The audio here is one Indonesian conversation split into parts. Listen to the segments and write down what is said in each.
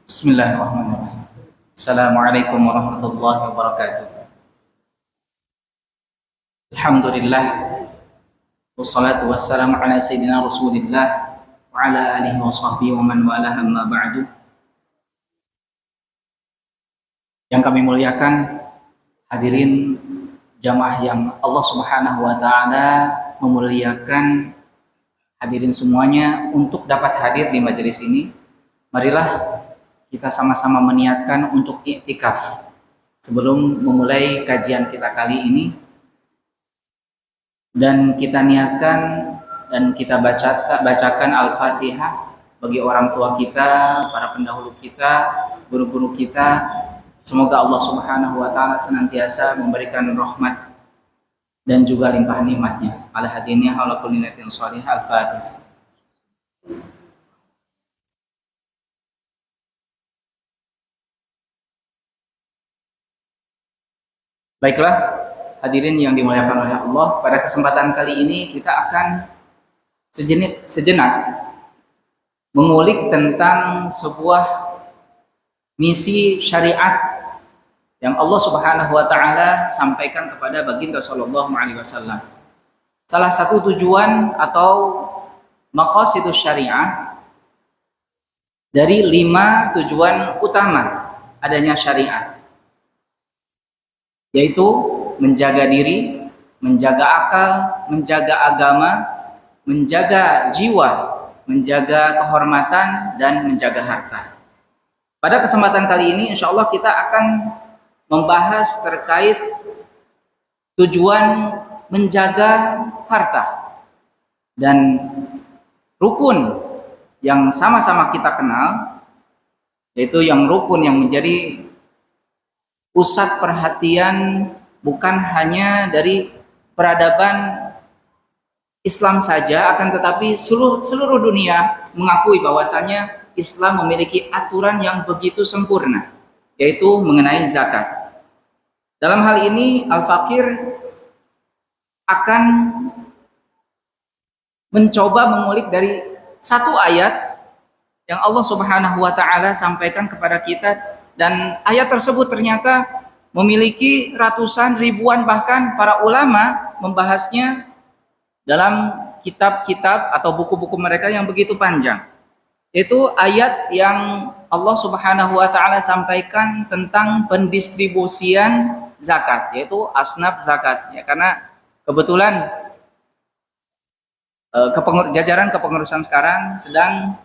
Bismillahirrahmanirrahim. Assalamualaikum warahmatullahi wabarakatuh. Alhamdulillah, wassalatu wassalamu ala sayyidina Rasulillah wa ala alihi wa sahbihi wa man wala, amma ba'du. Yang kami muliakan hadirin jamaah yang Allah Subhanahu wa taala memuliakan, hadirin semuanya untuk dapat hadir di majelis ini. Marilah kita sama-sama meniatkan untuk iktikaf. Sebelum memulai kajian kita kali ini, dan kita niatkan dan kita bacakan Al-Fatihah bagi orang tua kita, para pendahulu kita, guru-guru kita. Semoga Allah Subhanahu wa taala senantiasa memberikan rahmat dan juga limpah nikmatnya. Ala hadiniya ala kulli niyatin shalihah. Al-Fatihah. Baiklah, hadirin yang dimuliakan oleh Allah, pada kesempatan kali ini kita akan sejenak mengulik tentang sebuah misi syariat yang Allah Subhanahu wa taala sampaikan kepada baginda sallallahu alaihi wasallam. Salah satu tujuan atau maqasidus syariah dari 5 tujuan utama adanya syariat, yaitu menjaga diri, menjaga akal, menjaga agama, menjaga jiwa, menjaga kehormatan, dan menjaga harta. Pada kesempatan kali ini insya Allah kita akan membahas terkait tujuan menjaga harta dan rukun yang sama-sama kita kenal, yaitu yang rukun yang menjadi pusat perhatian bukan hanya dari peradaban Islam saja, akan tetapi seluruh dunia mengakui bahwasanya Islam memiliki aturan yang begitu sempurna, yaitu mengenai zakat. Dalam hal ini Al-Fakir akan mencoba mengulik dari satu ayat yang Allah Subhanahu wa taala sampaikan kepada kita, dan ayat tersebut ternyata memiliki ratusan, ribuan, bahkan para ulama membahasnya dalam kitab-kitab atau buku-buku mereka yang begitu panjang. Itu ayat yang Allah Subhanahu wa taala sampaikan tentang pendistribusian zakat, yaitu asnaf zakat. Ya, karena kebetulan jajaran kepengurusan sekarang sedang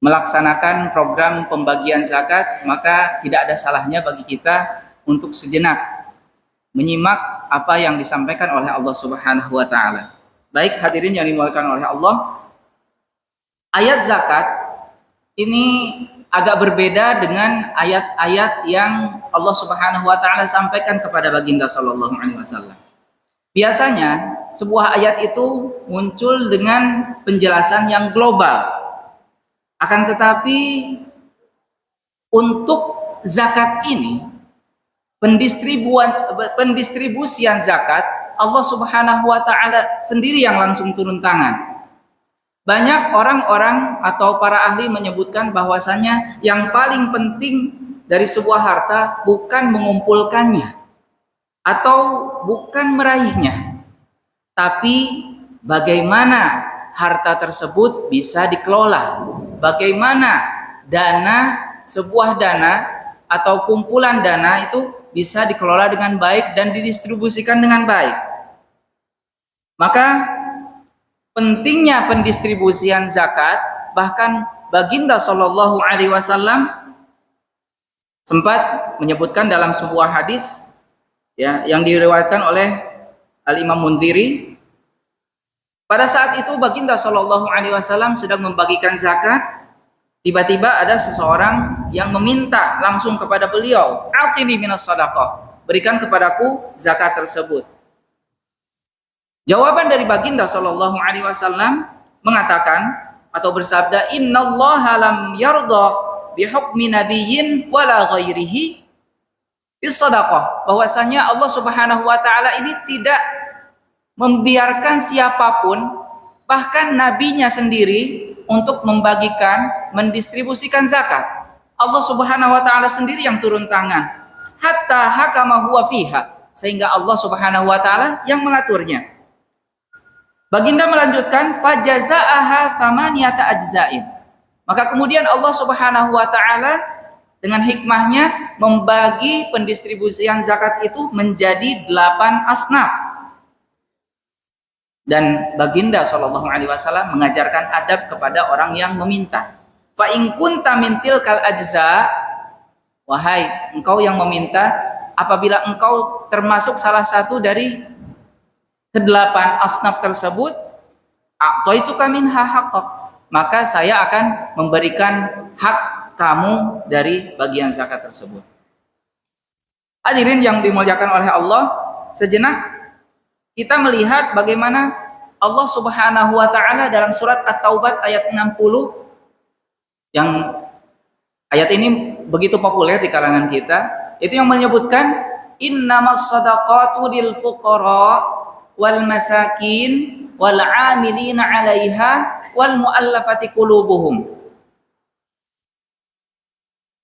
melaksanakan program pembagian zakat, maka tidak ada salahnya bagi kita untuk sejenak menyimak apa yang disampaikan oleh Allah Subhanahu wa taala. Baik hadirin yang dimuliakan oleh Allah, ayat zakat ini agak berbeda dengan ayat-ayat yang Allah Subhanahu wa taala sampaikan kepada baginda sallallahu alaihi wasallam. Biasanya sebuah ayat itu muncul dengan penjelasan yang global. Akan tetapi untuk zakat ini, pendistribusian zakat, Allah Subhanahu wa taala sendiri yang langsung turun tangan. Banyak orang-orang atau para ahli menyebutkan bahwasanya yang paling penting dari sebuah harta bukan mengumpulkannya atau bukan meraihnya, tapi bagaimana harta tersebut bisa dikelola, bagaimana sebuah dana atau kumpulan dana itu bisa dikelola dengan baik dan didistribusikan dengan baik. Maka pentingnya pendistribusian zakat, bahkan baginda sallallahu alaihi wasallam sempat menyebutkan dalam sebuah hadis ya yang diriwayatkan oleh Al-Imam Mundhiri. Pada saat itu baginda sallallahu alaihi wasallam sedang membagikan zakat, tiba-tiba ada seseorang yang meminta langsung kepada beliau, "Atini minas shadaqah," berikan kepadaku zakat tersebut. Jawaban dari baginda sallallahu alaihi wasallam mengatakan, atau bersabda, innallaha lam yarda bihukmi nabiyyin wala ghairihi bis shadaqah, bahwasanya Allah Subhanahu wa taala ini tidak membiarkan siapapun, bahkan nabinya sendiri, untuk membagikan, mendistribusikan zakat. Allah Subhanahu wa taala sendiri yang turun tangan, hatta hakama huwa fiha, sehingga Allah Subhanahu wa taala yang mengaturnya. Baginda melanjutkan, fajaza'aha thamaniyata ajza'in. Maka kemudian Allah Subhanahu wa taala dengan hikmahnya membagi pendistribusian zakat itu menjadi 8 asnaf. Dan Baginda Shallallahu alaihi wasallam mengajarkan adab kepada orang yang meminta. Fa in kunta min tilkal ajza, wahai engkau yang meminta, apabila engkau termasuk salah satu dari kedelapan asnaf tersebut, a'taitu minha haqqak, maka saya akan memberikan hak kamu dari bagian zakat tersebut. Hadirin yang dimuliakan oleh Allah, sejenak kita melihat bagaimana Allah Subhanahu wa taala dalam surat At-Taubah ayat 60, yang ayat ini begitu populer di kalangan kita, itu yang menyebutkan innamas shadaqatu lil fuqara wal masakin wal 'amilina 'alaiha wal mu'allafati qulubuhum.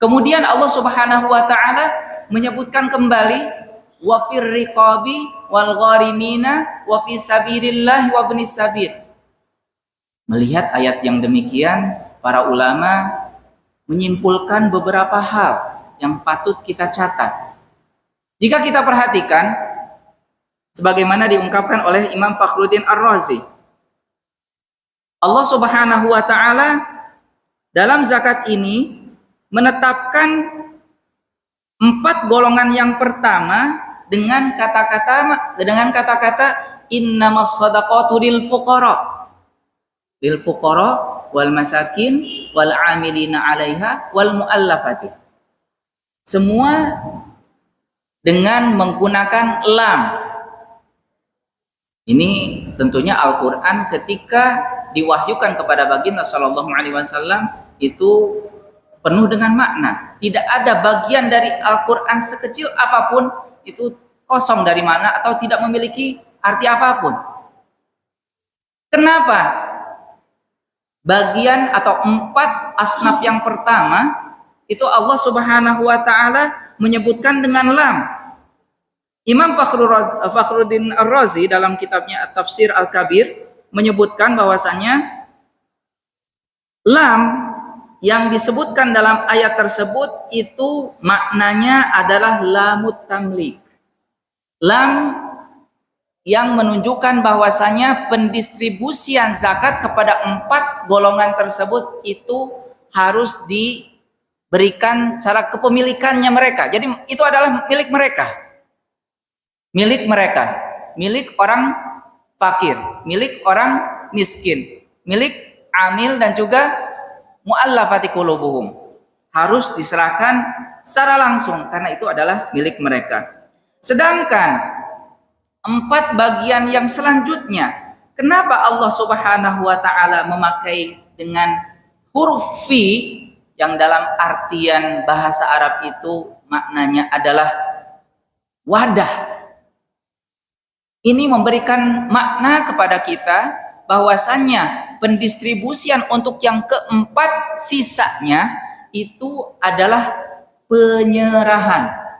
Kemudian Allah Subhanahu wa taala menyebutkan kembali wa fir riqabi wal gharimina wa fi sabilillah wa ibnis sabil. Melihat ayat yang demikian, para ulama menyimpulkan beberapa hal yang patut kita catat. Jika kita perhatikan, sebagaimana diungkapkan oleh Imam Fakhruddin Ar-Razi, Allah Subhanahu wa taala dalam zakat ini menetapkan 4 golongan yang pertama dengan kata-kata innamas shadaqatu lil fuqara wal masakin wal 'amilina 'alaiha wal mu'allafati. Semua dengan menggunakan lam. Ini tentunya Al-Quran ketika diwahyukan kepada Baginda Sallallahu Alaihi Wasallam itu penuh dengan makna. Tidak ada bagian dari Al-Quran sekecil apapun itu kosong dari makna atau tidak memiliki arti apapun. Kenapa? Bagian atau 4 asnaf yang pertama itu Allah Subhanahu wa taala menyebutkan dengan lam. Imam Fakhruddin Ar-Razi dalam kitabnya At-Tafsir Al-Kabir menyebutkan bahwasanya lam yang disebutkan dalam ayat tersebut itu maknanya adalah lamut tamlik. Lam yang menunjukkan bahwasanya pendistribusian zakat kepada 4 golongan tersebut itu harus diberikan secara kepemilikannya mereka. Jadi itu adalah milik mereka. Milik orang fakir, milik orang miskin, milik amil dan juga mu'allafati qulubuhum. Harus diserahkan secara langsung karena itu adalah milik mereka. Sedangkan 4 bagian yang selanjutnya, kenapa Allah Subhanahu wa taala memakai dengan huruf fi yang dalam artian bahasa Arab itu maknanya adalah wadah. Ini memberikan makna kepada kita bahwasannya pendistribusian untuk yang keempat sisanya itu adalah penyerahan.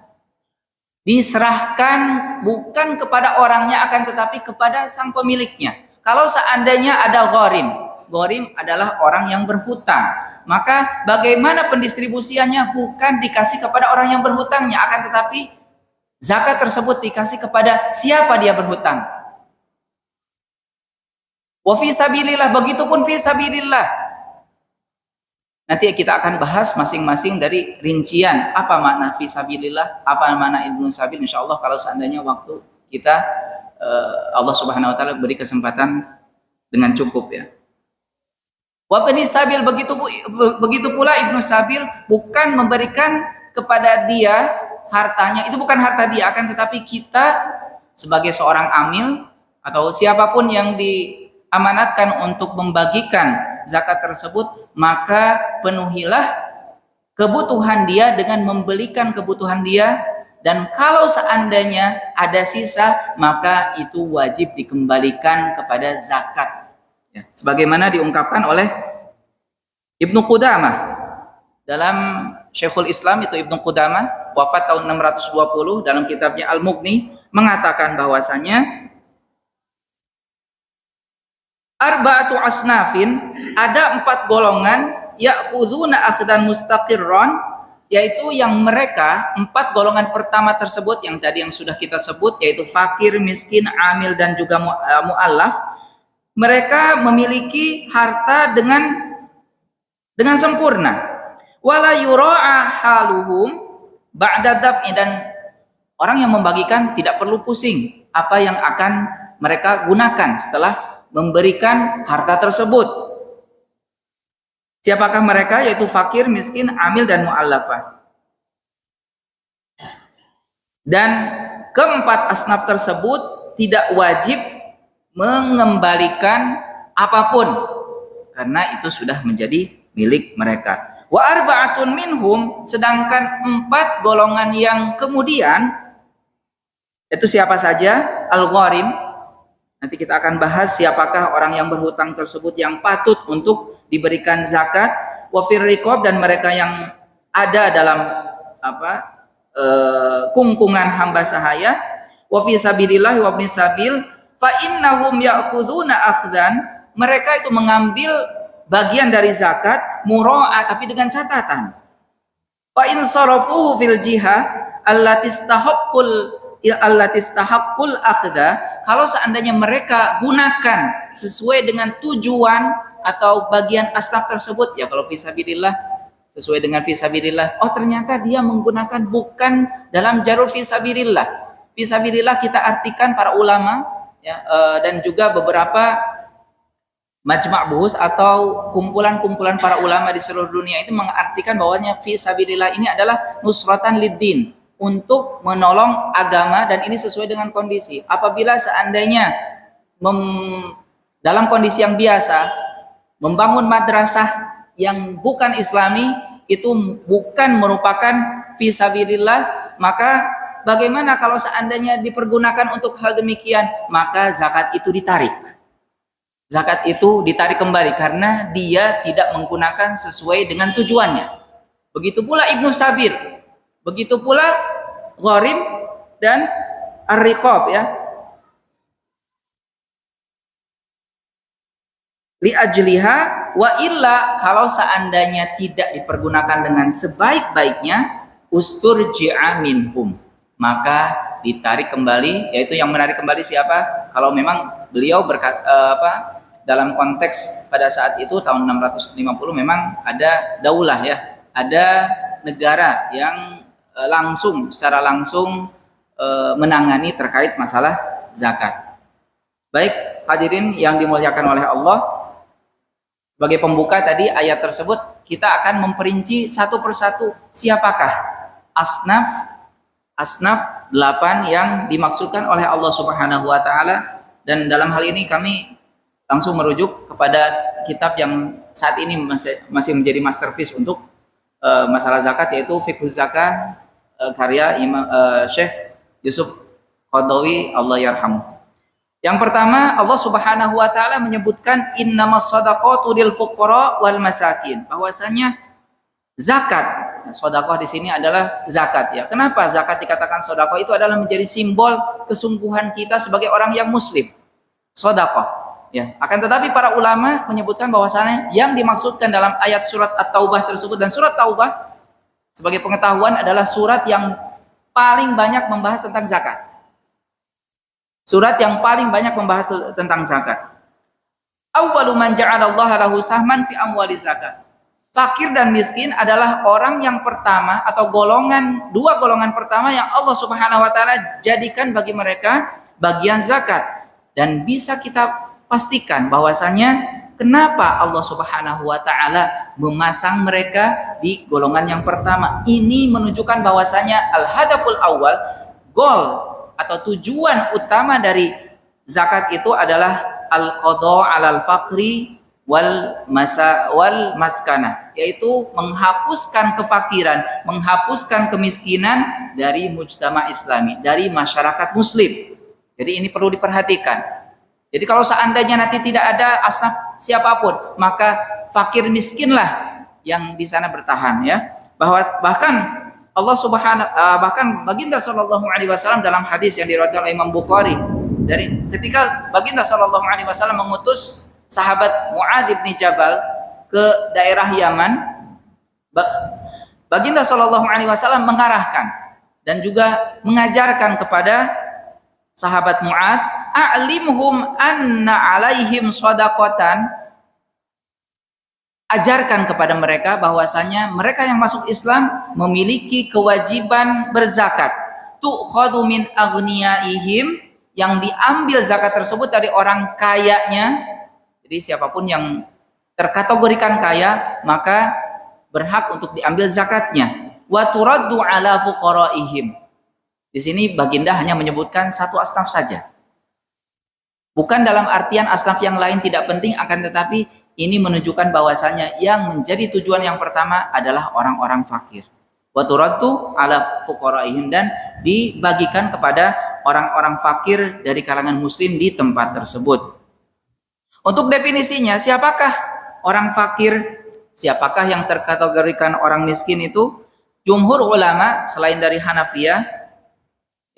Diserahkan bukan kepada orangnya akan tetapi kepada sang pemiliknya. Kalau seandainya ada gharim adalah orang yang berhutang, maka bagaimana pendistribusiannya bukan dikasih kepada orang yang berhutangnya akan tetapi zakat tersebut dikasih kepada siapa dia berhutang. Wa fi sabilillah, begitupun fi sabilillah. Nanti kita akan bahas masing-masing dari rincian apa makna fi sabilillah, apa makna ibnu sabil, insyaallah kalau seandainya waktu kita Allah Subhanahu wa taala beri kesempatan dengan cukup ya. Wa bani sabil, begitu pula ibnu sabil bukan memberikan kepada dia hartanya, itu bukan harta dia, akan tetapi kita sebagai seorang amil atau siapapun yang diamanatkan untuk membagikan zakat tersebut, maka penuhilah kebutuhan dia dengan membelikan kebutuhan dia, dan kalau seandainya ada sisa maka itu wajib dikembalikan kepada zakat. Ya, sebagaimana diungkapkan oleh Ibnu Qudamah dalam Syekhul Islam, itu Ibnu Qudamah wafat tahun 620, dalam kitabnya Al-Mughni mengatakan bahwasanya arba'atu asnafin, ada 4 golongan, ya'khuduna akhdan mustaqirran, yaitu yang mereka 4 golongan pertama tersebut yang tadi yang sudah kita sebut, yaitu fakir, miskin, amil, dan juga mu'allaf. Mereka memiliki harta dengan sempurna. Wala yura'a haluhum ba'da daf'i, dan orang yang membagikan tidak perlu pusing apa yang akan mereka gunakan setelah memberikan harta tersebut. Siapakah mereka? Yaitu fakir, miskin, amil, dan mu'allafah. Dan keempat asnaf tersebut tidak wajib mengembalikan apapun karena itu sudah menjadi milik mereka. Wa arba'atun minhum, sedangkan 4 golongan yang kemudian, itu siapa saja? Al-gharim. Nanti kita akan bahas siapakah orang yang berhutang tersebut yang patut untuk diberikan zakat. Wa fir riqab, dan mereka yang ada dalam kungkungan hamba sahaya. Wa fi sabilillah wa ibnis sabil fa innahum ya'khuduna akhdan, mereka itu mengambil bagian dari zakat mura'a, tapi dengan catatan. Fa in sarafuhu fil jihah allati istahaqqul akhda, kalau seandainya mereka gunakan sesuai dengan tujuan atau bagian asnaf tersebut, ya kalau fisabilillah sesuai dengan fisabilillah, oh ternyata dia menggunakan bukan dalam jalur fisabilillah. Fisabilillah kita artikan para ulama ya, dan juga beberapa majma' buhus atau kumpulan-kumpulan para ulama di seluruh dunia itu mengartikan bahwanya fisabilillah ini adalah nusratan lid-din, untuk menolong agama, dan ini sesuai dengan kondisi. Apabila seandainya dalam kondisi yang biasa membangun madrasah yang bukan islami, itu bukan merupakan fisabilillah, maka bagaimana kalau seandainya dipergunakan untuk hal demikian? Maka zakat itu ditarik. Zakat itu ditarik kembali karena dia tidak menggunakan sesuai dengan tujuannya. Begitu pula Ibnu Sabir, begitu pula gharim dan ar-riqab ya. Li ajliha wa illa, kalau seandainya tidak dipergunakan dengan sebaik-baiknya, usturji'a minhum, maka ditarik kembali. Yaitu yang menarik kembali siapa? Kalau memang beliau dalam konteks pada saat itu tahun 650 memang ada daulah ya, ada negara yang secara langsung menangani terkait masalah zakat. Baik hadirin yang dimuliakan oleh Allah, sebagai pembuka tadi ayat tersebut kita akan memperinci satu persatu siapakah asnaf 8 yang dimaksudkan oleh Allah Subhanahu wa taala, dan dalam hal ini kami langsung merujuk kepada kitab yang saat ini masih menjadi masterpiece untuk masalah zakat, yaitu Fiqhuz Zakah karya Syekh Yusuf Qadawi Allah yarhamu. Yang pertama, Allah Subhanahu wa taala menyebutkan innamas shadaqatu lil fuqara wal masakin, bahwasanya zakat, sedekah di sini adalah zakat ya. Kenapa zakat dikatakan sedekah? Itu adalah menjadi simbol kesungguhan kita sebagai orang yang muslim. Sedekah ya. Akan tetapi para ulama menyebutkan bahwasanya yang dimaksudkan dalam ayat surat At-Taubah tersebut, dan surat Taubah sebagai pengetahuan adalah surat yang paling banyak membahas tentang zakat. Surat yang paling banyak membahas tentang zakat. Awwalu man ja'alallaha lahu sahman fi amwali zakat. Fakir dan miskin adalah orang yang pertama atau dua golongan pertama yang Allah Subhanahu wa taala jadikan bagi mereka bagian zakat. Dan bisa kita pastikan bahwasanya kenapa Allah Subhanahu wa taala memasang mereka di golongan yang pertama. Ini menunjukkan bahwasanya al-hadaful awal, goal atau tujuan utama dari zakat itu adalah al-qada 'alal faqri wal maskanah, yaitu menghapuskan kefakiran, menghapuskan kemiskinan dari mujtama Islami, dari masyarakat muslim. Jadi ini perlu diperhatikan. Jadi kalau seandainya nanti tidak ada asnaf siapapun, maka fakir miskinlah yang di sana bertahan, ya. Bahkan Allah Subhanahu bahkan Baginda Shallallahu alaihi wasallam dalam hadis yang diriwayatkan oleh Imam Bukhari, dari ketika Baginda Shallallahu alaihi wasallam mengutus sahabat Mu'adz bin Jabal ke daerah Yaman, Baginda Shallallahu alaihi wasallam mengarahkan dan juga mengajarkan kepada sahabat Mu'adz, a'limhum anna alaihim shadaqatan, ajarkan kepada mereka bahwasanya mereka yang masuk Islam memiliki kewajiban berzakat, tu'khadhu min aghniyaihim, yang diambil zakat tersebut dari orang kayanya. Jadi siapapun yang terkategorikan kaya maka berhak untuk diambil zakatnya. Wa turaddu ala fuqaraihim. Di sini Baginda hanya menyebutkan satu asnaf saja. Bukan dalam artian asnaf yang lain tidak penting, akan tetapi ini menunjukkan bahwasanya yang menjadi tujuan yang pertama adalah orang-orang fakir. Wa turaddu ala fuqaraihim, dan dibagikan kepada orang-orang fakir dari kalangan muslim di tempat tersebut. Untuk definisinya, siapakah orang fakir? Siapakah yang terkategorikan orang miskin itu? Jumhur ulama selain dari Hanafiyah,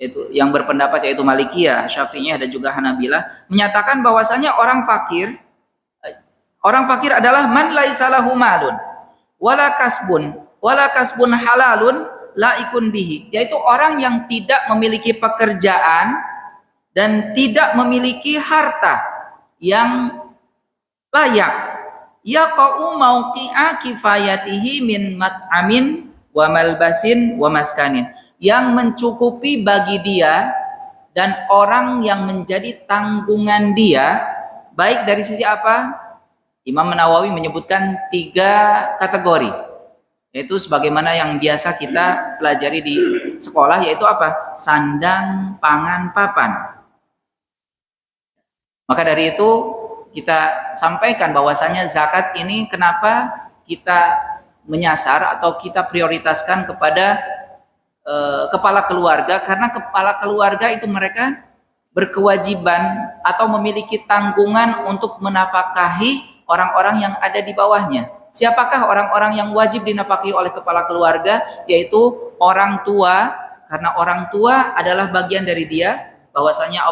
itu yang berpendapat yaitu Malikiyah, Syafi'iyah dan juga Hanabilah, menyatakan bahwasanya orang fakir adalah man laisa lahu malun wala kasbun halalun laikun bihi, yaitu orang yang tidak memiliki pekerjaan dan tidak memiliki harta yang layak, yaqau mauqi'a kifayatihi min mat'amin wa malbasin wa maskanin, yang mencukupi bagi dia dan orang yang menjadi tanggungan dia, baik dari sisi apa? Imam Nawawi menyebutkan 3 kategori, yaitu sebagaimana yang biasa kita pelajari di sekolah, yaitu apa? Sandang, pangan, papan. Maka dari itu kita sampaikan bahwasanya zakat ini kenapa kita menyasar atau kita prioritaskan kepada kepala keluarga, karena kepala keluarga itu mereka berkewajiban atau memiliki tanggungan untuk menafkahi orang-orang yang ada di bawahnya. Siapakah orang-orang yang wajib dinafkahi oleh kepala keluarga? Yaitu orang tua, karena orang tua adalah bagian dari dia. Bahwasanya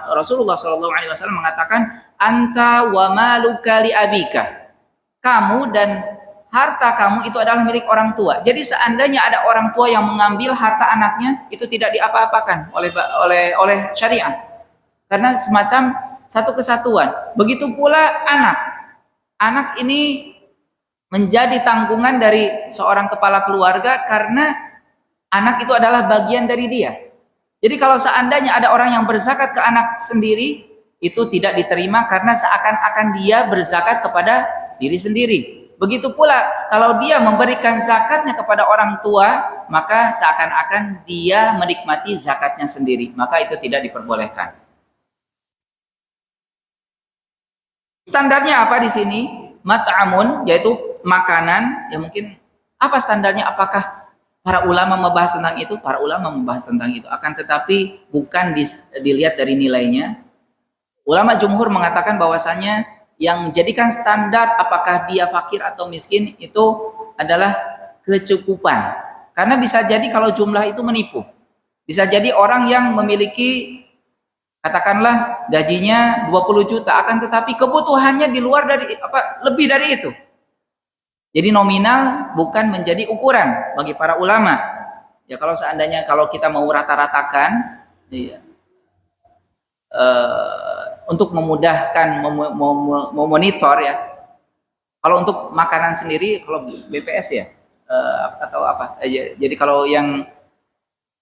Rasulullah Shallallahu alaihi wasallam mengatakan, anta wa maluka li abika, kamu dan harta kamu itu adalah milik orang tua. Jadi seandainya ada orang tua yang mengambil harta anaknya, itu tidak diapa-apakan oleh syariat, karena semacam satu kesatuan. Begitu pula anak ini menjadi tanggungan dari seorang kepala keluarga, karena anak itu adalah bagian dari dia. Jadi kalau seandainya ada orang yang berzakat ke anak sendiri, itu tidak diterima karena seakan-akan dia berzakat kepada diri sendiri. Begitu pula kalau dia memberikan zakatnya kepada orang tua, maka seakan-akan dia menikmati zakatnya sendiri. Maka itu tidak diperbolehkan. Standarnya apa di sini? Mat'amun, yaitu makanan. Ya mungkin apa standarnya? Apakah para ulama membahas tentang itu? Para ulama membahas tentang itu. Akan tetapi bukan dilihat dari nilainya. Ulama jumhur mengatakan bahwasanya yang menjadikan standar apakah dia fakir atau miskin itu adalah kecukupan. Karena bisa jadi kalau jumlah itu menipu. Bisa jadi orang yang memiliki katakanlah gajinya 20 juta, akan tetapi kebutuhannya di luar dari lebih dari itu. Jadi nominal bukan menjadi ukuran bagi para ulama. Ya kalau seandainya kalau kita mau rata-ratakan, iya, untuk memudahkan memonitor ya. Kalau untuk makanan sendiri, kalau BPS ya atau apa? Jadi kalau yang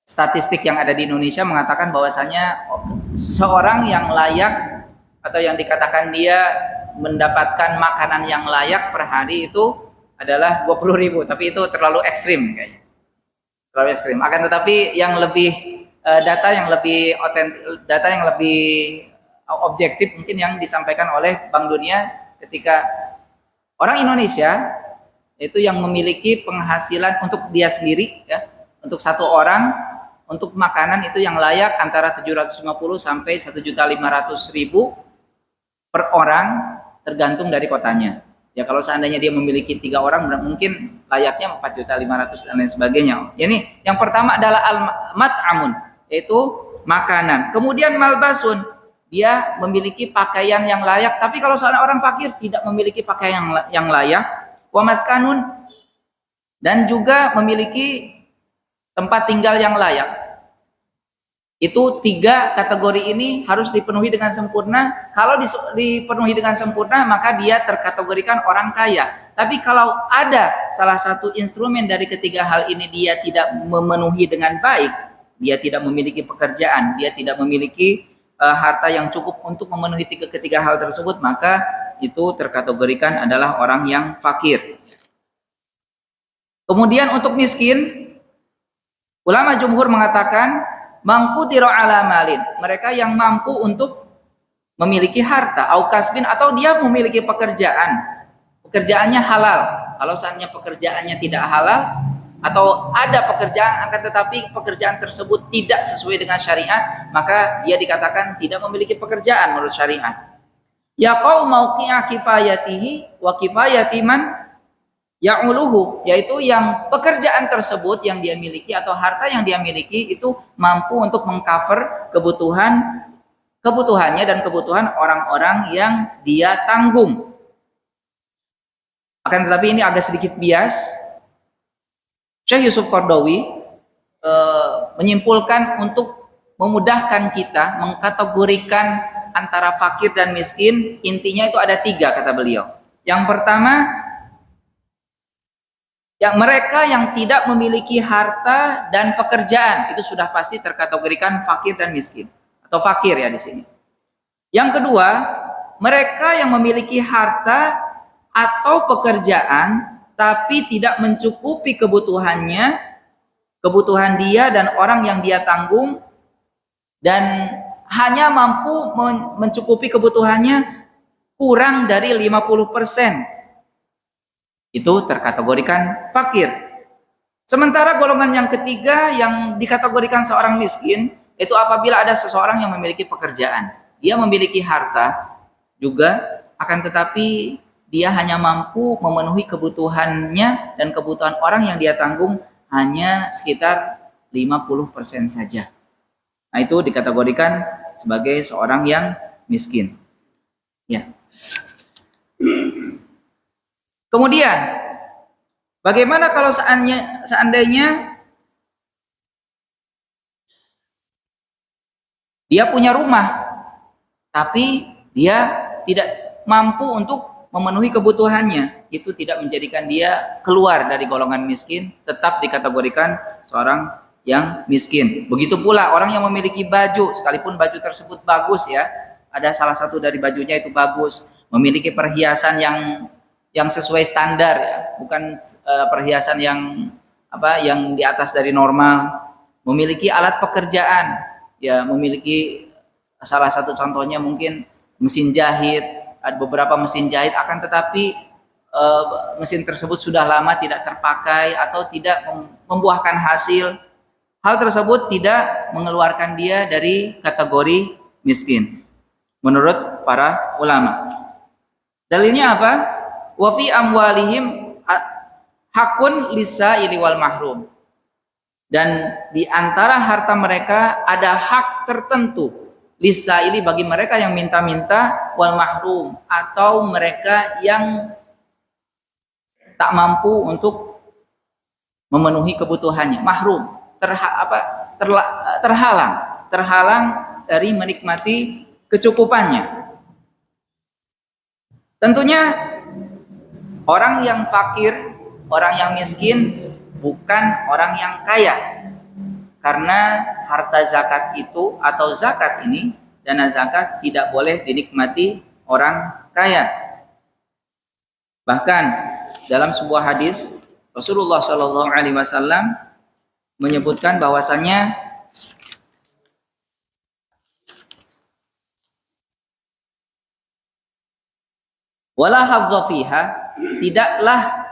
statistik yang ada di Indonesia mengatakan bahwasanya seorang yang layak atau yang dikatakan dia mendapatkan makanan yang layak per hari itu adalah 20.000, tapi itu terlalu ekstrim kayaknya. Terlalu ekstrim. Akan tetapi yang lebih data yang lebih objektif mungkin yang disampaikan oleh Bank Dunia ketika orang Indonesia itu yang memiliki penghasilan untuk dia sendiri ya, untuk satu orang untuk makanan itu yang layak antara 750 sampai 1.500.000 per orang tergantung dari kotanya. Ya kalau seandainya dia memiliki 3 orang mungkin layaknya 4.500.000 dan lain sebagainya. Ini yang pertama adalah al-mat'amun, yaitu makanan. Kemudian malbasun, dia memiliki pakaian yang layak. Tapi kalau seorang orang fakir tidak memiliki pakaian yang layak, wa maskanun, dan juga memiliki tempat tinggal yang layak. Itu 3 kategori ini harus dipenuhi dengan sempurna. Kalau dipenuhi dengan sempurna maka dia terkategorikan orang kaya. Tapi kalau ada salah satu instrumen dari ketiga hal ini dia tidak memenuhi dengan baik, dia tidak memiliki pekerjaan, dia tidak memiliki harta yang cukup untuk memenuhi ketiga hal tersebut, maka itu terkategorikan adalah orang yang fakir. Kemudian untuk miskin, ulama jumhur mengatakan mangqudira ala malin, mereka yang mampu untuk memiliki harta, au kasbin, atau dia memiliki pekerjaannya halal. Kalau seandainya pekerjaannya tidak halal atau ada pekerjaan akan tetapi pekerjaan tersebut tidak sesuai dengan syariat, maka dia dikatakan tidak memiliki pekerjaan menurut syariat. Yaqau mauqi'a kifayatihi wa kifayati man ya'uluhu, yaitu yang pekerjaan tersebut yang dia miliki atau harta yang dia miliki itu mampu untuk mengcover kebutuhannya dan kebutuhan orang-orang yang dia tanggung. Akan tetapi ini agak sedikit bias. Syekh Yusuf Qaradawi menyimpulkan untuk memudahkan kita mengkategorikan antara fakir dan miskin, intinya itu ada 3 kata beliau. Yang pertama, yang mereka yang tidak memiliki harta dan pekerjaan itu sudah pasti terkategorikan fakir dan miskin atau fakir ya di sini. Yang kedua, mereka yang memiliki harta atau pekerjaan tapi tidak mencukupi kebutuhan dia dan orang yang dia tanggung, dan hanya mampu mencukupi kebutuhannya kurang dari 50%. Itu terkategorikan fakir. Sementara golongan yang ketiga yang dikategorikan seorang miskin, itu apabila ada seseorang yang memiliki pekerjaan. Dia memiliki harta juga, akan tetapi dia hanya mampu memenuhi kebutuhannya dan kebutuhan orang yang dia tanggung hanya sekitar 50% saja. Nah, itu dikategorikan sebagai seorang yang miskin. Ya. Kemudian, bagaimana kalau seandainya dia punya rumah, tapi dia tidak mampu untuk memenuhi kebutuhannya, itu tidak menjadikan dia keluar dari golongan miskin, tetap dikategorikan seorang yang miskin. Begitu pula orang yang memiliki baju, sekalipun baju tersebut bagus ya, ada salah satu dari bajunya itu bagus, memiliki perhiasan yang sesuai standar ya, bukan perhiasan yang di atas dari normal, memiliki alat pekerjaan ya, memiliki salah satu contohnya mungkin mesin jahit. Ada beberapa mesin jahit, akan tetapi mesin tersebut sudah lama tidak terpakai atau tidak membuahkan hasil. Hal tersebut tidak mengeluarkan dia dari kategori miskin menurut para ulama. Dalilnya apa? Wa fi amwalihim hakun lisaili wal mahrum. Dan di antara harta mereka ada hak tertentu lisaili bagi mereka yang minta-minta, wal mahrum, atau mereka yang tak mampu untuk memenuhi kebutuhannya, mahrum, terhalang dari menikmati kecukupannya. Tentunya orang yang fakir, orang yang miskin bukan orang yang kaya. Karena harta zakat itu atau zakat ini, dana zakat tidak boleh dinikmati orang kaya. Bahkan dalam sebuah hadis Rasulullah Shallallahu Alaihi Wasallam menyebutkan bahwasanya Wala hadza fiha, tidaklah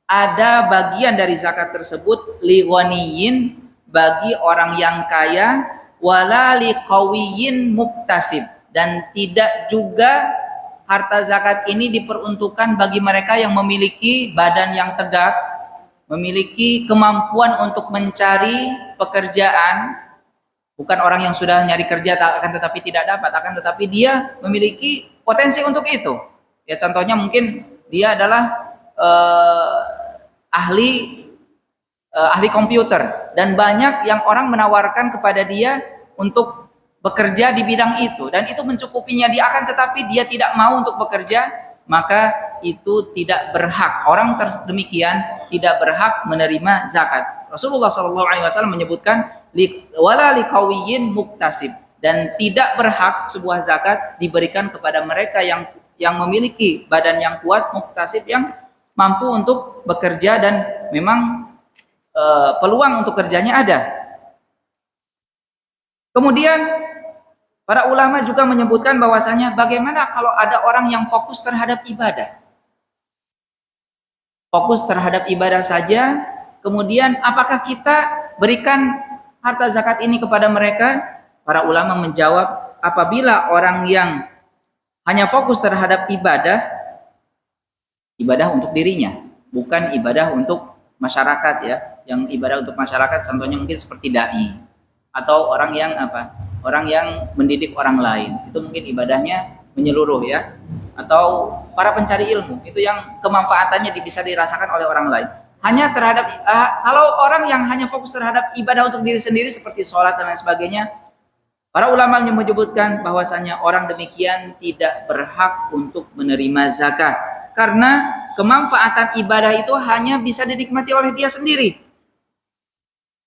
ada bagian dari zakat tersebut lighaniyin, bagi orang yang kaya, wala liqawiyyin muktasib, dan tidak juga harta zakat ini diperuntukkan bagi mereka yang memiliki badan yang tegak, memiliki kemampuan untuk mencari pekerjaan, bukan orang yang sudah nyari kerja akan tetapi tidak dapat, akan tetapi dia memiliki potensi untuk itu. Ya, contohnya mungkin dia adalah ahli komputer, dan banyak yang orang menawarkan kepada dia untuk bekerja di bidang itu, dan itu mencukupinya dia, akan tetapi dia tidak mau untuk bekerja, maka itu tidak berhak. Orang demikian tidak berhak menerima zakat. Rasulullah SAW menyebutkan wala liqawiyyin muktasib, dan tidak berhak sebuah zakat diberikan kepada mereka yang memiliki badan yang kuat, muktasib, yang mampu untuk bekerja dan memang peluang untuk kerjanya ada. Kemudian para ulama juga menyebutkan bahwasanya bagaimana kalau ada orang yang fokus terhadap ibadah. Fokus terhadap ibadah saja, kemudian apakah kita berikan harta zakat ini kepada mereka? Para ulama menjawab, apabila orang yang hanya fokus terhadap ibadah untuk dirinya, bukan ibadah untuk masyarakat, ya. Yang ibadah untuk masyarakat contohnya mungkin seperti dai atau orang yang orang yang mendidik orang lain, itu mungkin ibadahnya menyeluruh, ya. Atau para pencari ilmu, itu yang kemanfaatannya bisa dirasakan oleh orang lain. Hanya terhadap kalau orang yang hanya fokus terhadap ibadah untuk diri sendiri seperti sholat dan lain sebagainya, para ulama menyebutkan bahwasanya orang demikian tidak berhak untuk menerima zakat, karena kemanfaatan ibadah itu hanya bisa dinikmati oleh dia sendiri.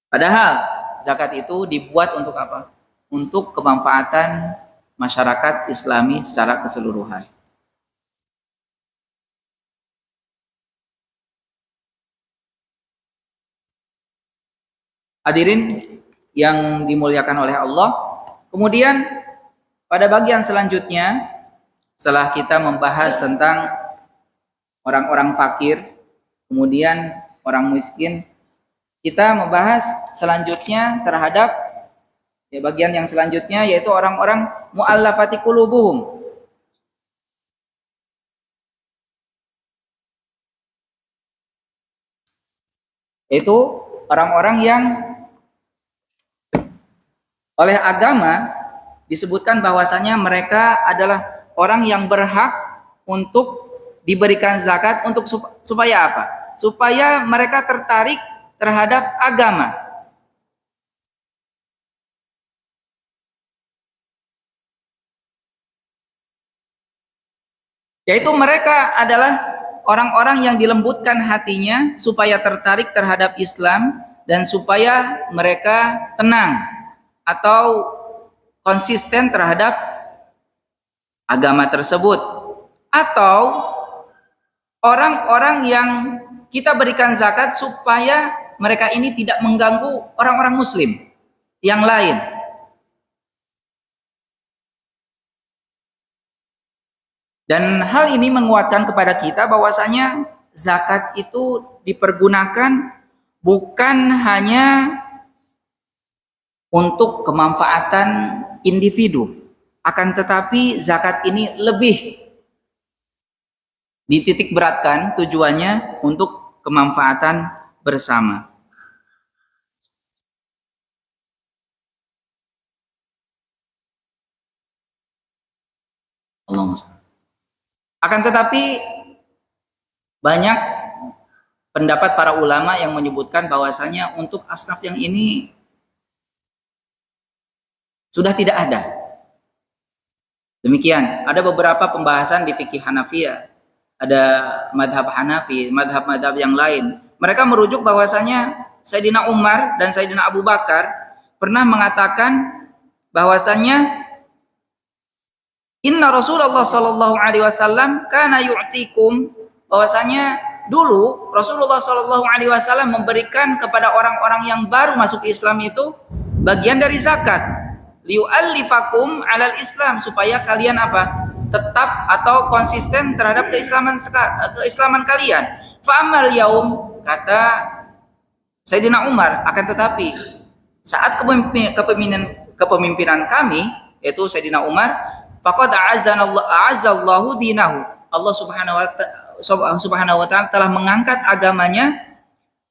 Padahal zakat itu dibuat untuk apa? Untuk kemanfaatan masyarakat Islami secara keseluruhan. Hadirin yang dimuliakan oleh Allah, kemudian pada bagian selanjutnya, setelah kita membahas tentang orang-orang fakir, kemudian orang miskin, kita membahas selanjutnya terhadap bagian yang selanjutnya, yaitu orang-orang mu'allafati qulubuhum. Yaitu orang-orang yang oleh agama disebutkan bahwasanya mereka adalah orang yang berhak untuk diberikan zakat, untuk supaya apa? Supaya mereka tertarik terhadap agama. Yaitu mereka adalah orang-orang yang dilembutkan hatinya supaya tertarik terhadap Islam dan supaya mereka tenang atau konsisten terhadap agama tersebut. Atau orang-orang yang kita berikan zakat supaya mereka ini tidak mengganggu orang-orang muslim yang lain. Dan hal ini menguatkan kepada kita bahwasanya zakat itu dipergunakan bukan hanya untuk kemanfaatan individu, akan tetapi zakat ini lebih dititik beratkan tujuannya untuk kemanfaatan bersama. Akan tetapi banyak pendapat para ulama yang menyebutkan bahwasanya untuk asnaf yang ini sudah tidak ada. Demikian, ada beberapa pembahasan di fikih Hanafiyah, ada madhab Hanafi, madhab-madhab yang lain. Mereka merujuk bahwasanya Sayyidina Umar dan Sayyidina Abu Bakar pernah mengatakan bahwasanya Inna Rasulullah sallallahu alaihi wasallam kana yu'tikum, bahwasanya dulu Rasulullah sallallahu alaihi wasallam memberikan kepada orang-orang yang baru masuk Islam itu bagian dari zakat, liu'allifakum alal Islam, supaya kalian apa? tetap atau konsisten terhadap keislaman kalian. Fa'amal yaum, kata Sayyidina Umar, akan tetapi saat kepemimpinan kami, yaitu Sayyidina Umar, faqad a'azzallahu dinahu. Allah Subhanahu wa taala telah mengangkat agamanya.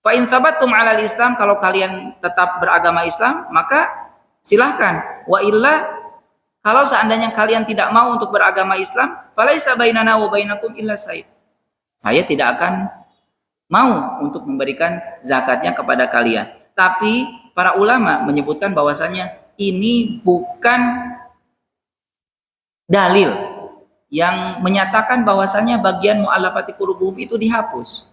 Fa in tsabattum 'alal Islam, kalau kalian tetap beragama Islam, maka silahkan. Wa illa, kalau seandainya kalian tidak mau untuk beragama Islam, falaisa bainana wa bainakum illa said. Saya tidak akan mau untuk memberikan zakatnya kepada kalian. Tapi para ulama menyebutkan bahwasanya ini bukan dalil yang menyatakan bahwasanya bagian mu'allafati qulubuhum itu dihapus.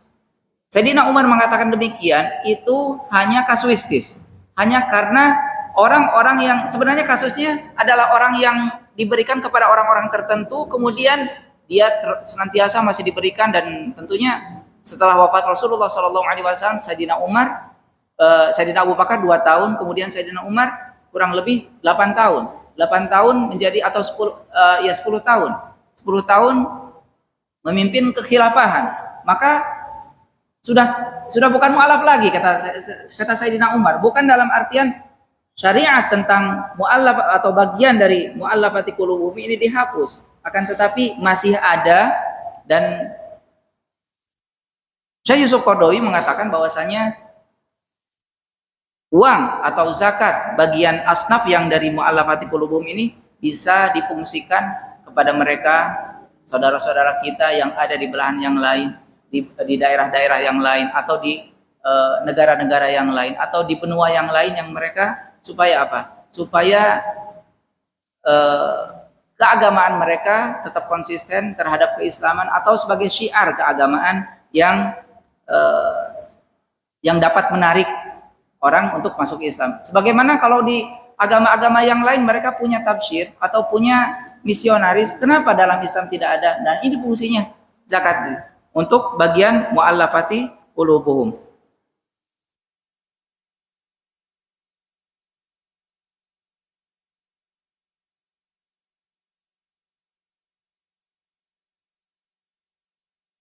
Sayyidina Umar mengatakan demikian itu hanya kasuistis, hanya karena orang-orang yang sebenarnya kasusnya adalah orang yang diberikan kepada orang-orang tertentu, kemudian dia senantiasa masih diberikan, dan tentunya setelah wafat Rasulullah SAW, Sayyidina Abu Bakar 2 tahun, kemudian Sayyidina Umar kurang lebih 8 tahun. 8 tahun menjadi atau 10 tahun. 10 tahun memimpin kekhilafahan. Maka sudah bukan mu'alaf lagi, kata Sayyidina Umar, bukan dalam artian syariat tentang mu'allaf atau bagian dari mu'allafati qulubuhum ini dihapus, akan tetapi masih ada. Dan Syekh Yusuf Qaradawi mengatakan bahwasanya uang atau zakat bagian asnaf yang dari mu'allafati qulubuhum ini bisa difungsikan kepada mereka, saudara-saudara kita yang ada di belahan yang lain, di daerah-daerah yang lain, atau di negara-negara yang lain, atau di benua yang lain, yang mereka supaya apa? Supaya keagamaan mereka tetap konsisten terhadap keislaman, atau sebagai syiar keagamaan yang dapat menarik orang untuk masuk Islam. Sebagaimana kalau di agama-agama yang lain mereka punya tafsir atau punya misionaris, kenapa dalam Islam tidak ada? Dan ini fungsinya zakat untuk bagian mu'allafati qulubuhum.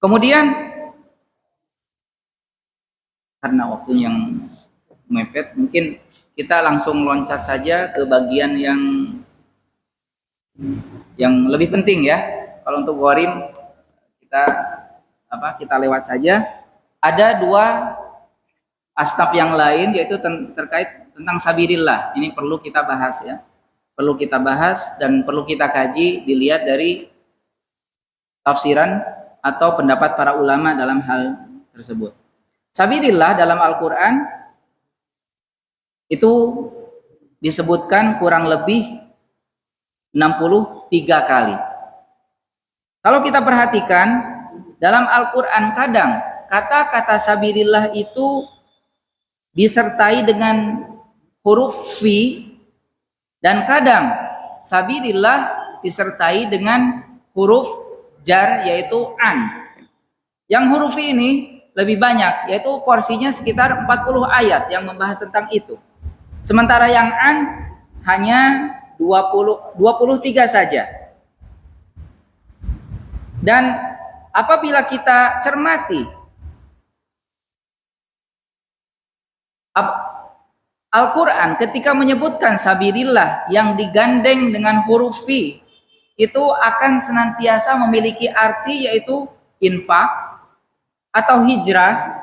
Kemudian karena waktunya yang mepet, mungkin kita langsung loncat saja ke bagian yang lebih penting ya. Kalau untuk gharim kita lewat saja. Ada 2 asnaf yang lain, yaitu terkait tentang sabilillah. Ini perlu kita bahas ya. Perlu kita bahas dan perlu kita kaji, dilihat dari tafsiran atau pendapat para ulama dalam hal tersebut. Sabilillah dalam Al-Qur'an itu disebutkan kurang lebih 63 kali. Kalau kita perhatikan dalam Al-Qur'an, kadang kata-kata sabilillah itu disertai dengan huruf fi, dan kadang sabilillah disertai dengan huruf jar, yaitu an. Yang huruf fi ini lebih banyak, yaitu porsinya sekitar 40 ayat yang membahas tentang itu. Sementara yang an hanya 23 saja. Dan apabila kita cermati Al-Quran ketika menyebutkan sabilillah yang digandeng dengan huruf fi, itu akan senantiasa memiliki arti, yaitu infak atau hijrah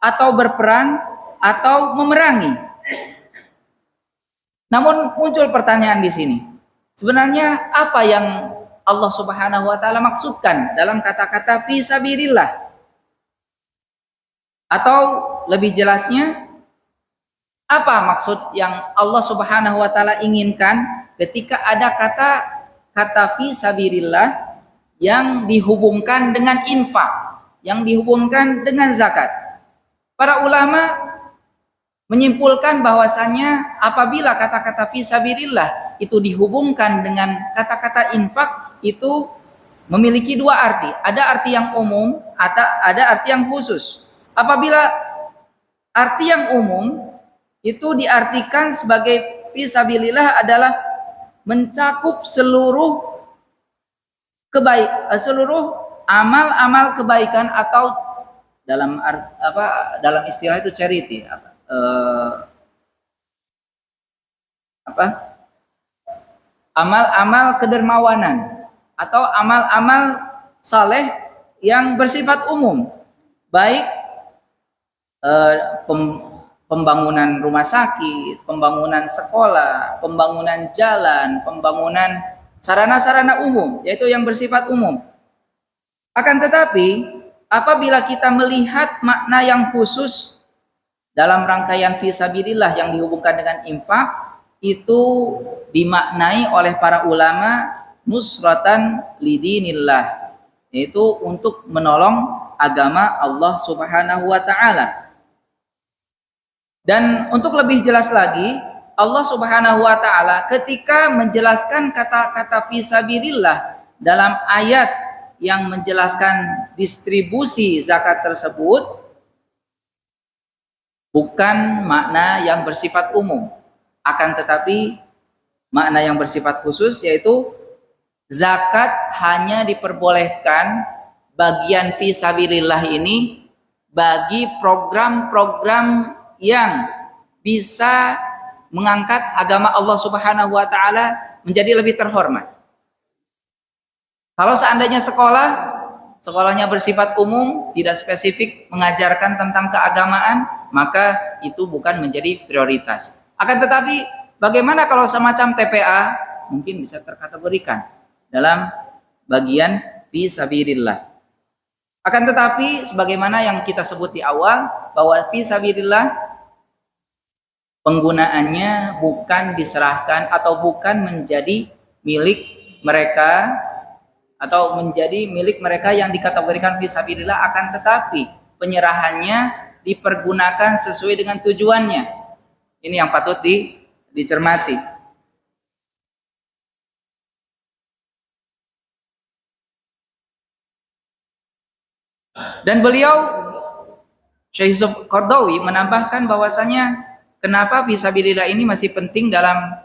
atau berperang atau memerangi. Namun muncul pertanyaan di sini, sebenarnya apa yang Allah Subhanahu wa taala maksudkan dalam kata-kata fi sabilillah? Atau lebih jelasnya, apa maksud yang Allah Subhanahu wa taala inginkan ketika ada kata fi sabilillah yang dihubungkan dengan infak, yang dihubungkan dengan zakat? Para ulama menyimpulkan bahwasanya apabila kata-kata fi sabilillah itu dihubungkan dengan kata-kata infak, itu memiliki 2 arti. Ada arti yang umum, ada arti yang khusus. Apabila arti yang umum itu diartikan sebagai fi sabilillah adalah mencakup seluruh seluruh amal-amal kebaikan atau dalam istilah itu charity amal-amal kedermawanan atau amal-amal saleh yang bersifat umum, baik pembangunan rumah sakit, pembangunan sekolah, pembangunan jalan, pembangunan sarana-sarana umum, yaitu yang bersifat umum. Akan tetapi, apabila kita melihat makna yang khusus dalam rangkaian fisabilillah yang dihubungkan dengan infak, itu dimaknai oleh para ulama nusratan lidinillah, yaitu untuk menolong agama Allah Subhanahu wa taala. Dan untuk lebih jelas lagi, Allah Subhanahu wa taala ketika menjelaskan kata-kata fisabilillah dalam ayat yang menjelaskan distribusi zakat tersebut, bukan makna yang bersifat umum, akan tetapi makna yang bersifat khusus, yaitu zakat hanya diperbolehkan bagian fisabilillah ini bagi program-program yang bisa mengangkat agama Allah Subhanahu wa taala menjadi lebih terhormat. Kalau seandainya sekolahnya bersifat umum, tidak spesifik mengajarkan tentang keagamaan, maka itu bukan menjadi prioritas. Akan tetapi, bagaimana kalau semacam TPA mungkin bisa terkategorikan dalam bagian fisabilillah. Akan tetapi, sebagaimana yang kita sebut di awal, bahwa fisabilillah penggunaannya bukan diserahkan atau bukan menjadi milik mereka atau menjadi milik mereka yang dikategorikan fisabilillah, akan tetapi penyerahannya dipergunakan sesuai dengan tujuannya. Ini yang patut dicermati. Dan beliau Syekh Yusuf Qaradawi menambahkan bahwasanya kenapa fisabilillah ini masih penting dalam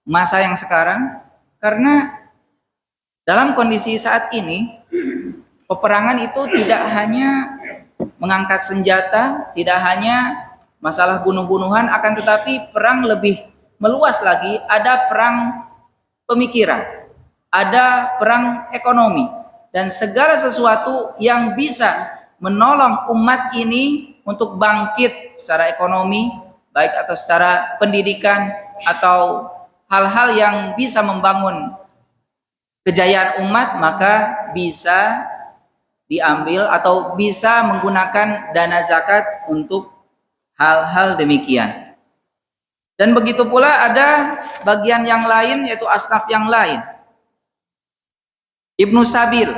masa yang sekarang? Karena dalam kondisi saat ini, peperangan itu tidak hanya mengangkat senjata, tidak hanya masalah bunuh-bunuhan, akan tetapi perang lebih meluas lagi, ada perang pemikiran, ada perang ekonomi, dan segala sesuatu yang bisa menolong umat ini untuk bangkit secara ekonomi, baik atau secara pendidikan atau hal-hal yang bisa membangun kejayaan umat, maka bisa diambil atau bisa menggunakan dana zakat untuk hal-hal demikian. Dan begitu pula ada bagian yang lain, yaitu asnaf yang lain. Ibnu Sabil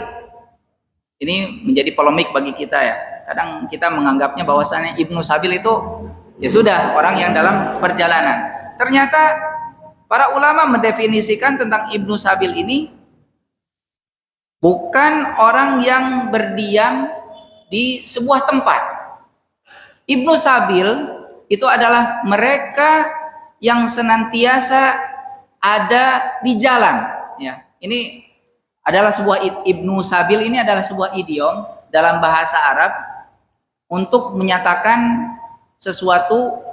ini menjadi polemik bagi kita ya. Kadang kita menganggapnya bahwasanya Ibnu Sabil itu ya sudah orang yang dalam perjalanan. Ternyata para ulama mendefinisikan tentang Ibnu Sabil ini bukan orang yang berdiam di sebuah tempat. Ibnu Sabil itu adalah mereka yang senantiasa ada di jalan. Ya, ini adalah Ibnu Sabil ini adalah sebuah idiom dalam bahasa Arab untuk menyatakan sesuatu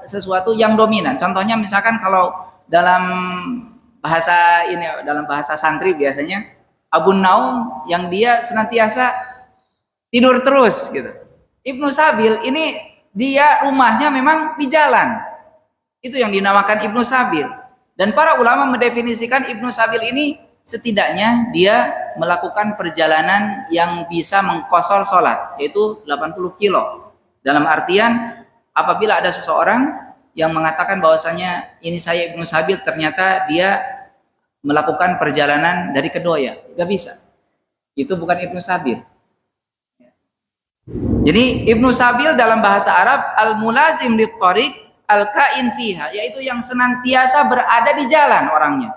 sesuatu yang dominan. Contohnya misalkan kalau dalam bahasa santri biasanya Abun Naum yang dia senantiasa tidur terus gitu. Ibnu Sabil ini dia rumahnya memang di jalan. Itu yang dinamakan Ibnu Sabil. Dan para ulama mendefinisikan Ibnu Sabil ini setidaknya dia melakukan perjalanan yang bisa mengqashar sholat, yaitu 80 kilo. Dalam artian apabila ada seseorang yang mengatakan bahwasanya ini saya Ibnu Sabil, ternyata dia melakukan perjalanan dari Kedoya, gak bisa. Itu bukan Ibnu Sabil. Jadi Ibnu Sabil dalam bahasa Arab al-mulazim lit-thariq al-kain fiha, yaitu yang senantiasa berada di jalan orangnya,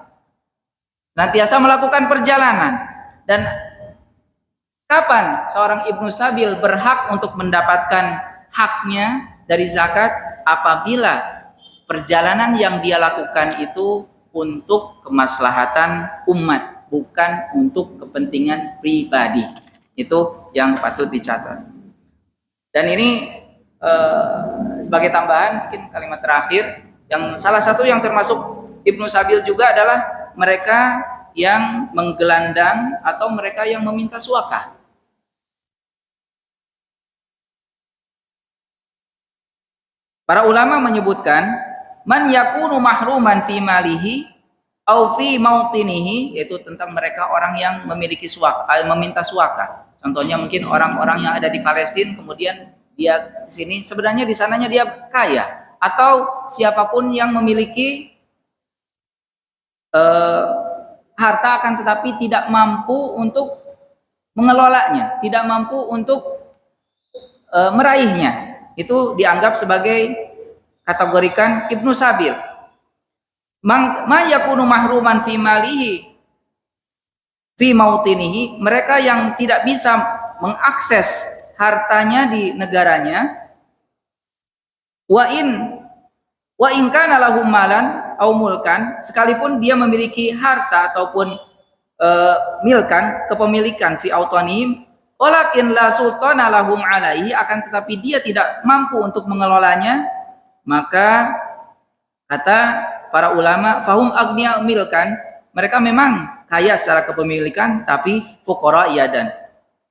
senantiasa melakukan perjalanan. Dan kapan seorang Ibnu Sabil berhak untuk mendapatkan haknya dari zakat? Apabila perjalanan yang dia lakukan itu untuk kemaslahatan umat, bukan untuk kepentingan pribadi. Itu yang patut dicatat. Dan ini sebagai tambahan mungkin kalimat terakhir, yang salah satu yang termasuk Ibnu Sabil juga adalah mereka yang menggelandang atau mereka yang meminta suaka. Para ulama menyebutkan man yakunu mahruman fi malihi au fi mautinihi, yaitu tentang mereka orang yang memiliki suaka, meminta suaka. Contohnya mungkin orang-orang yang ada di Palestina, kemudian dia di sini, sebenarnya di sananya dia kaya, atau siapapun yang memiliki harta akan tetapi tidak mampu untuk mengelolanya, tidak mampu untuk meraihnya, itu dianggap sebagai kategorikan Ibnu Sabil. Ma yakunu mahruman fi malihi fi mautinihi, mereka yang tidak bisa mengakses hartanya di negaranya, wa in kana lahum malan au mulkan, sekalipun dia memiliki harta ataupun milkan, kepemilikan fi autonihim, walakin la sultana lahum alaihi, akan tetapi dia tidak mampu untuk mengelolanya, maka kata para ulama fahum agniya milkan, mereka memang kaya secara kepemilikan tapi fuqara iyadan,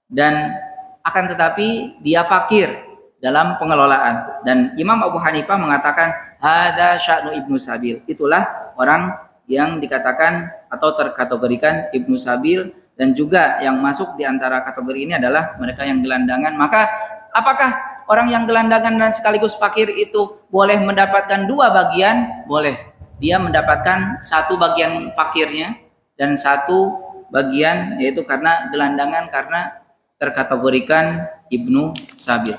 dan akan tetapi dia fakir dalam pengelolaan. Dan Imam Abu Hanifah mengatakan hadza sya'nu Ibnu Sabil, itulah orang yang dikatakan atau terkategorikan Ibnu Sabil. Dan juga yang masuk di antara kategori ini adalah mereka yang gelandangan. Maka apakah orang yang gelandangan dan sekaligus fakir itu boleh mendapatkan dua bagian? Boleh. Dia mendapatkan satu bagian fakirnya dan satu bagian, yaitu karena gelandangan, karena terkategorikan Ibnu Sabil.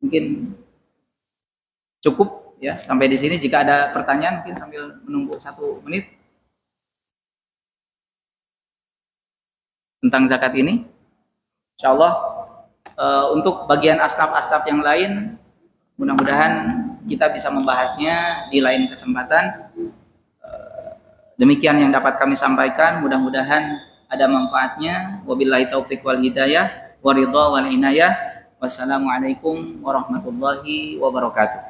Mungkin cukup ya sampai di sini. Jika ada pertanyaan mungkin sambil menunggu 1 menit tentang zakat ini, insya Allah untuk bagian asnaf-asnaf yang lain mudah-mudahan kita bisa membahasnya di lain kesempatan. Demikian yang dapat kami sampaikan, mudah-mudahan ada manfaatnya. Wabillahi taufiq wal hidayah wa ridha wal inayah. Wassalamualaikum warahmatullahi wabarakatuh.